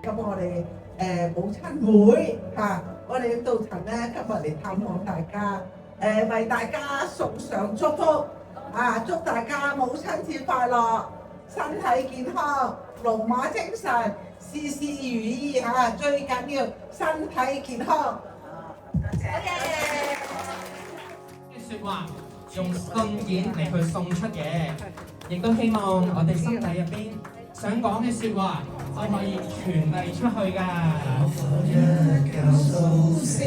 咁我哋母親會嚇，我哋到陳咧今日嚟探訪大家，為大家送上祝福啊！祝大家母親節快樂，身體健康，龍馬精神，事事如意嚇，最緊要身體健康。多謝。説話用信件嚟去送出嘅，亦都希望我哋心底入邊想講嘅説話都可以傳遞出去㗎。一覺甦醒，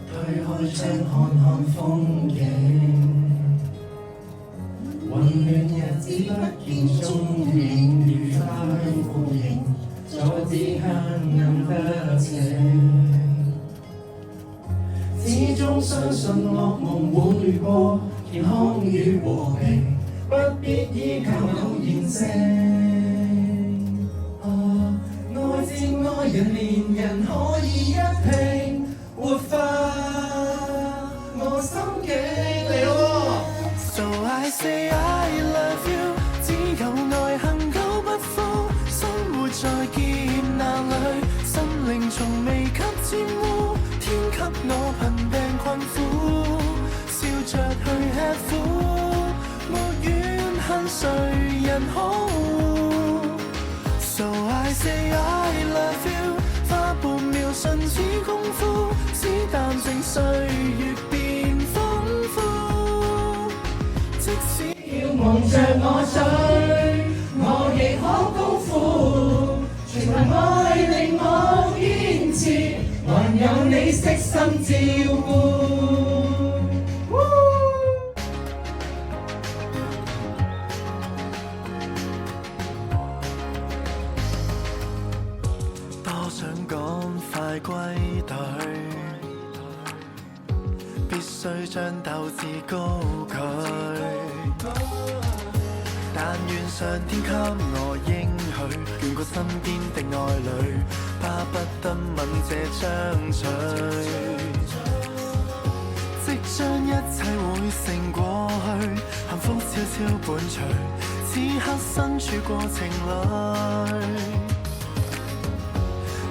推開窗看看風景，混亂日子不見蹤影，愉快歡迎，阻止黑暗得逞。始終相信惡夢會過，健康與和平，不必依靠偶然性。愛至愛人，連人可以一拼，活化我心境。嚟咯 So I say I love you， 只有愛恒久不枯，生活在劫難裏，心靈從未給沾污。天給我貧病困苦，笑着去吃苦，沒怨恨誰人好。So I say I love you， 花半秒瞬似功夫，只淡靜歲月變豐富。即使要蒙着我醉，我亦可高呼，全憑愛令我堅持，還有你悉心照顧。多想趕快歸隊，必須將鬥志高舉。但願上天給我應許，眷顧身邊的愛侶，巴不得吻這張嘴，即將一切會成過去，幸福悄悄伴隨，此刻身處過程裏，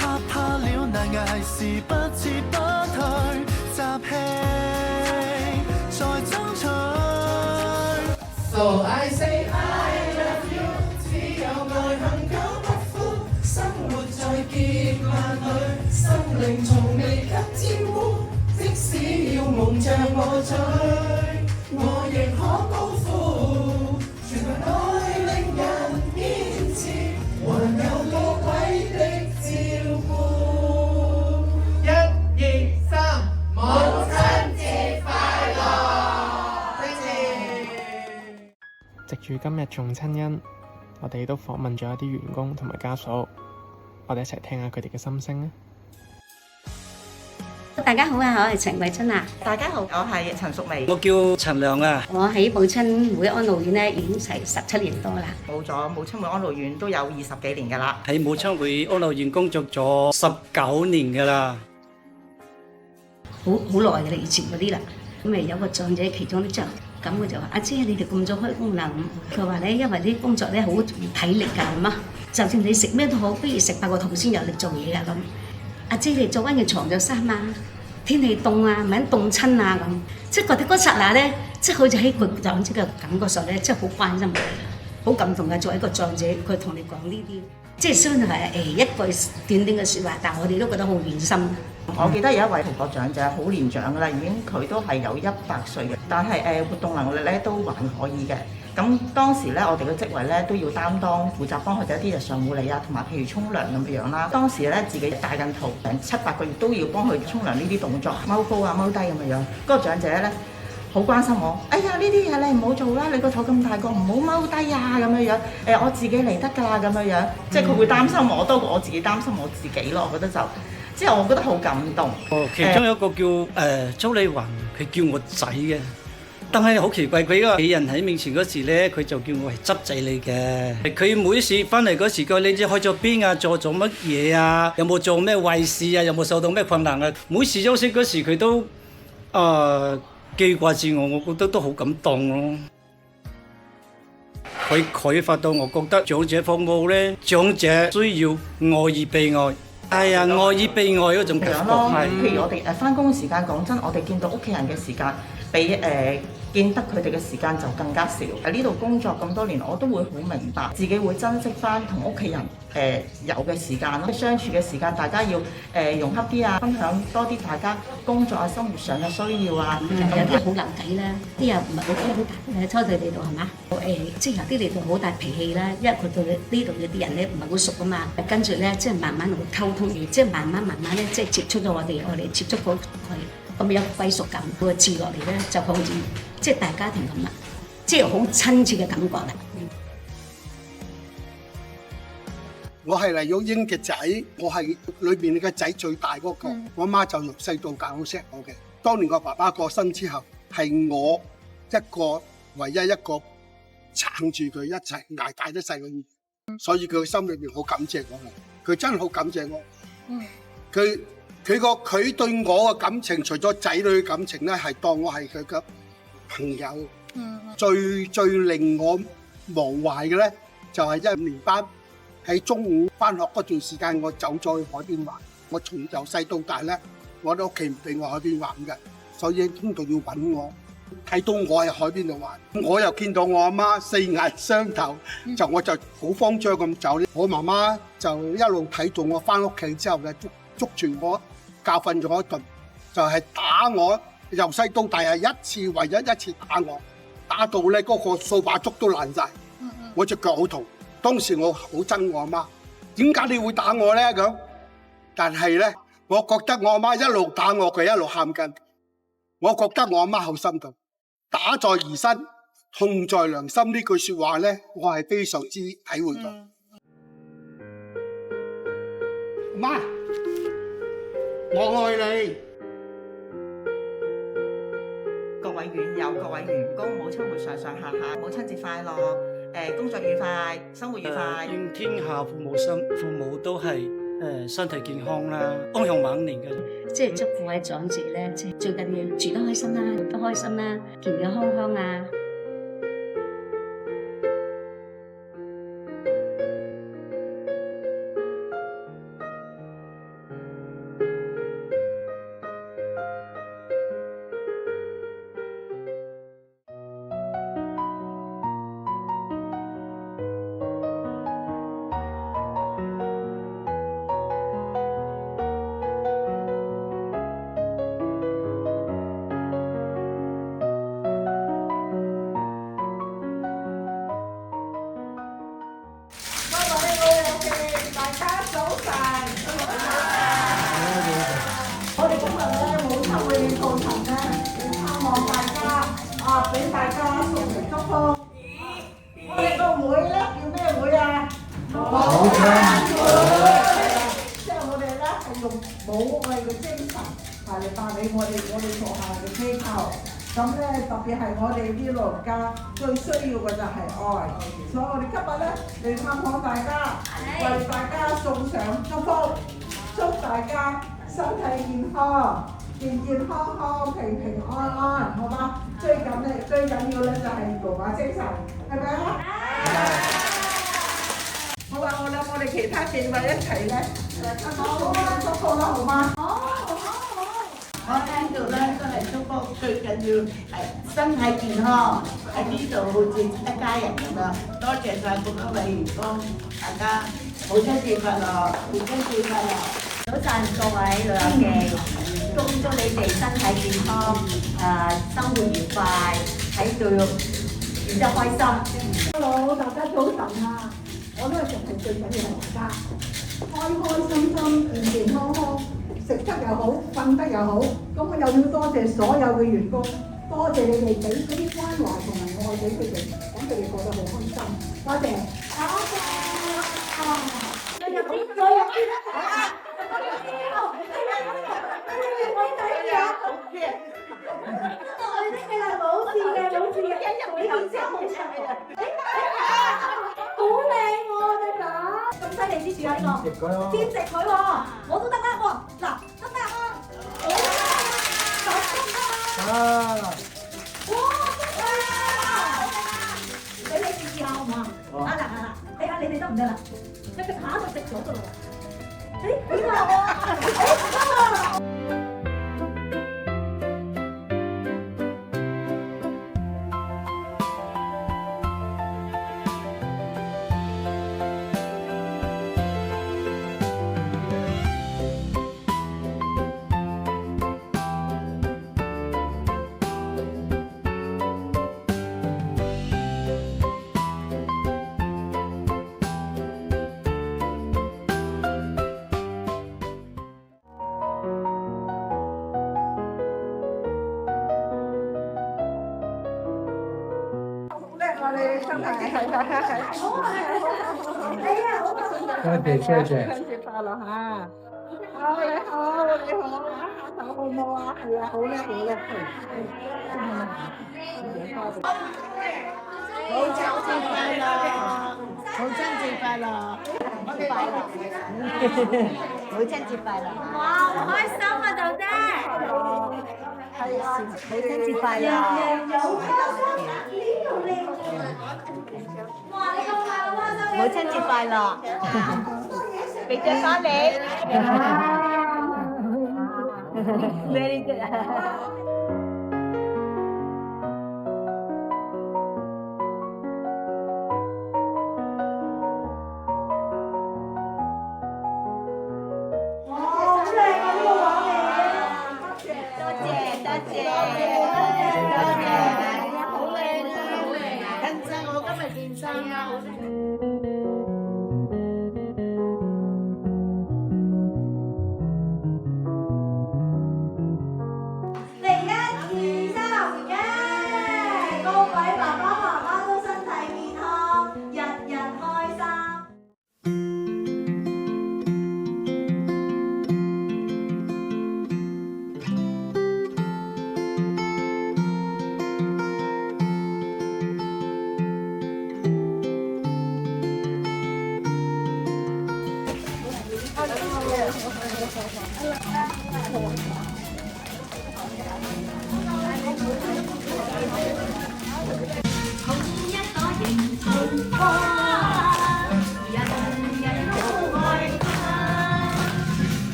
嚇怕了難捱時不撤不退，集氣再爭取。So I say I love you， 只有愛恒久不枯，生活在劫難裏，心靈從未給沾污。即使要蒙着我醉，我亦可高呼，全憑愛令人堅持，還有各位的照顧。1、2、3，母親節快樂！多謝。藉住今日重親恩，我哋都訪問咗一啲員工同埋家屬，我哋一齊聽下佢哋嘅心聲啊！大家好啊，我係陳慧珍啊。大家好，我係陳淑薇。我叫陳亮啊。我喺母親會安老院咧，已經係17年多啦。冇咗母親會安老院都有20幾年㗎啦。喺母親會安老院工作咗19年㗎啦。好耐㗎啦，以前嗰啲啦。咁咪有個長者其中啲就咁，佢就話：阿姐，你哋咁早開工啦？咁佢話咧，因為啲工作咧好體力㗎咁啊，就算你食咩都好，不如食飽個肚先有力做嘢㗎咁。阿姐，你做翻件床就衫啊！天氣凍啊，唔係凍親啊咁，即係覺得嗰剎那咧，即係好似喺個長者嘅感覺上咧，即係好關心佢，好感動嘅。作為一個長者，佢同你講呢啲，即係雖然係一句短短嘅説話，但係我哋都覺得好暖心。我記得有一位同學長者好年長㗎啦，已經佢都係有100歲嘅，但係活動能力咧都還可以嘅。咁當時咧，我哋嘅職位咧都要擔當負責幫佢哋一啲日常護理啊，同埋譬如沖涼咁樣啦。當時咧自己大緊肚，成7、8個月都要幫佢沖涼呢啲動作，踎高啊踎低咁樣。嗰個長者咧好關心我，哎呀呢啲嘢你唔好做啦，你個肚咁大個唔好踎低啊咁樣。我自己嚟得㗎啦咁樣，即係佢會擔心我多過我自己擔心我自己咯。我覺得就之後我覺得好感動。其中有一個叫周麗雲，佢叫我仔嘅。但係好奇怪，佢個企人喺面前嗰時咧，佢就叫我係執仔嚟嘅。佢每次翻嚟嗰時，佢你知去咗邊啊？做乜嘢啊？有冇做咩壞事啊？有冇受到咩困難啊？每次休息嗰時，佢都記掛住我，我覺得都好感動咯。佢啟發到我覺得長者服務咧，長者需要愛與被愛。係啊，愛與被愛嗰種感覺。譬如我哋翻工時間，講真，我哋見到屋企人嘅時間比見得佢哋嘅時間就更加少。喺呢度工作咁多年，我都會好明白自己會珍惜翻同屋企人有嘅時間咯，相處嘅時間，大家要融洽啲啊，分享多啲大家工作啊、生活上嘅需要啊。有啲好難睇啦，啲人唔係好大初對你度係嘛？即係有啲嚟到好大脾氣啦，因為佢對呢度嘅啲人咧唔係好熟啊嘛。跟住咧，即係慢慢同佢溝通，即係慢慢咧，即係接觸到我哋接觸到佢。咁有歸屬感，佢住落嚟咧就好似即係大家庭咁啦，即係好親切嘅感覺啦。我係黎玉英嘅仔，我係裏邊嘅仔最大嗰個。我媽就由細到大好錫我嘅。當年我爸爸過身之後，係我唯一一個撐住佢一齊捱大咗細個，所以佢心裏邊好感謝我。佢真係好感謝我。佢對我嘅感情，除咗仔女嘅感情咧，係當我係佢嘅朋友。最令我忘懷嘅咧，就係1、5年班喺中午返學嗰段時間，我走咗去海邊玩。我從由細到大咧，我哋屋企唔俾我海邊玩嘅，所以通道要揾我。睇到我喺海邊度玩，我又見到我阿媽四眼相投，我就好慌張咁走。我媽媽就一路睇到我返屋企之後咧，捉住我。教訓咗我一頓，就係打我，由細到大係唯一一次打我，打到咧嗰個掃把竹都爛晒，我隻腳好痛。當時我好憎我阿媽，點解你會打我咧咁？但係咧，我覺得我阿媽一路打我，佢一路喊緊，我覺得我阿媽好心痛。打在兒身，痛在良心呢句説話咧，我係非常之體會到。媽。我愛你，各位院友、各位員工，母親節上下，母親節快樂！工作愉快，生活愉快。願天下父母心，父母都係身體健康啦，安享晚年嘅。即係祝各位長者咧，即係最緊要住得開心啦，活得開心啦，健健康康啊！我哋今日咧母親會到場咧，要探望大家，俾大家送嚟祝福。我哋個會咧叫咩會啊？母親會。即係我哋咧係用母愛嘅精神嚟帶俾我哋所下嘅機構。咁咧特別係我哋啲老人家最需要嘅就係愛，所以我哋今日咧嚟探訪大家，為大家送上祝福，祝大家身體健康、健健康康、平平安安，好嗎？最緊要咧就係羅馬精神，係咪啊？好啊，我哋其他幾位一齊咧，祝福啦，好嗎？我聽到咧都係祝福，最緊要係身體健康，喺呢度好似一家人咁樣。多謝晒咁多位員工，大家母親節快樂，母親節快樂！早晨各位老友記，祝你哋身體健康，生活愉快，喺度變得開心。Hello， 大家早晨啊！我呢個仲係最緊要係大家開開心心、健健康康。食得又好，瞓得又好，咁我又要多謝所有嘅員工，多謝你哋俾嗰啲關懷同埋愛俾佢哋，咁佢哋過得好開心。多謝。再入邊啦！兼食佢喎，我都得啦喎，嗱得唔得啊？哇！你試下好唔好？得唔得啦？你食下一個食咗㗎啦。誒點啊？謝謝。春節快樂嚇！好你好，下手好唔好啊？係啊，好叻好叻。母親節快樂！母親節快樂！母親節快樂！哇，好開心啊，豆姐！係啊，母親節快樂！哇，你咁快樂開心！母親節快樂！俾隻花你。Very good。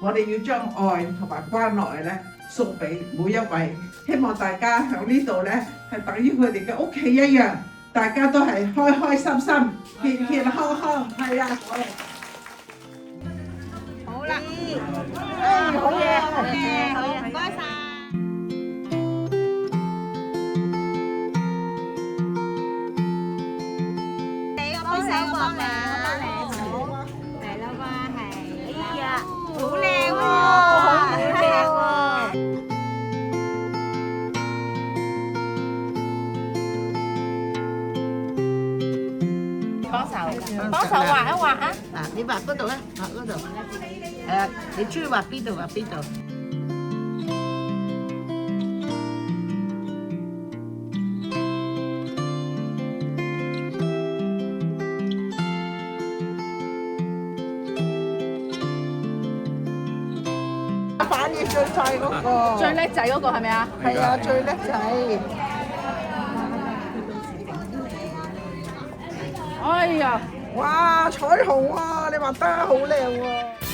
我哋要將愛同埋關愛咧送俾每一位，希望大家喺呢度咧係等於佢哋嘅屋企一樣，大家都係開開心心、健健康康，係啊！好啦，好嘢，好嘢，好嘢，唔該晒。你個幫手幫你，好，係啦啩，係，哎呀，好靚喎，好靚喎。幫手畫一畫啊！嗱，你畫嗰度啦，畫嗰度。係啊，你中意畫邊度畫邊度。反而最細嗰個，最叻仔嗰個係咪啊？係啊，最叻仔。哎呀！哇，彩虹啊！你畫得好靚喎！